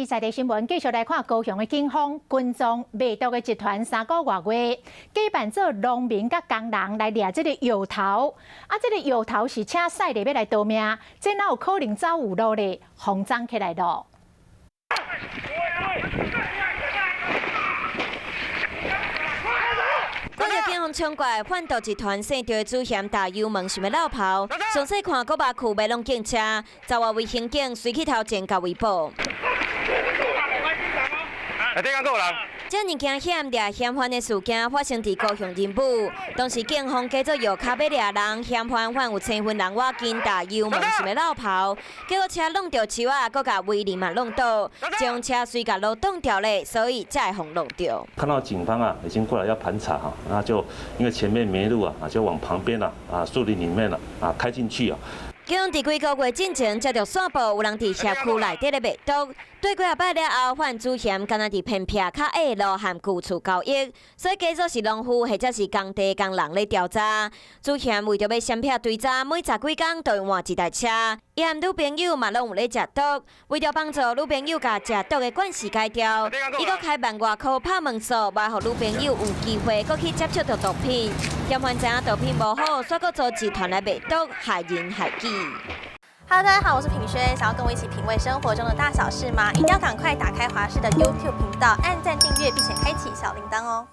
在地新闻继续来看高雄的警方军装卖毒的集团3个月，假扮做农民甲工人来掠这个药头，这个药头是请赛地要来夺命，这哪有可能走有路咧？慌张起来咯！ 高雄警方冲过来贩毒集团姓赵的主嫌打油门想要绕跑，详细看个把裤卖弄警车，遭外围刑警随去头前甲围捕。这物件险掠嫌犯的事件发生伫高雄仁武，当时警方假作药卡要掠人，嫌犯有青分人我紧打油门想要绕跑，结果车弄到树啊，搁甲威廉嘛弄倒，将车随甲路挡掉咧，所以才会弄到。看到警方已经过来要盘查哈，那就因为前面没路就往旁边树林里面开进去警方伫几个月之前接到线报，有人伫社区内底咧卖毒，对几下摆了后，犯主嫌敢若伫偏僻较矮路和旧厝交易，所以假作是农夫或者是工地工人咧调查。主嫌为着要闪避追查，每10几天就换一台车。伊和女朋友嘛拢有咧食毒，为着帮助女朋友甲食毒的惯势改掉，伊搁开万外箍拍门锁，卖互女朋友有机会搁去接触到毒品。嫌犯知影毒品无好，所以搁做集团来卖毒，害人害己。Hello， 大家好，我是品轩。想要跟我一起品味生活中的大小事吗？一定要赶快打开华视的 YouTube 频道，按赞订阅，并且开启小铃铛哦。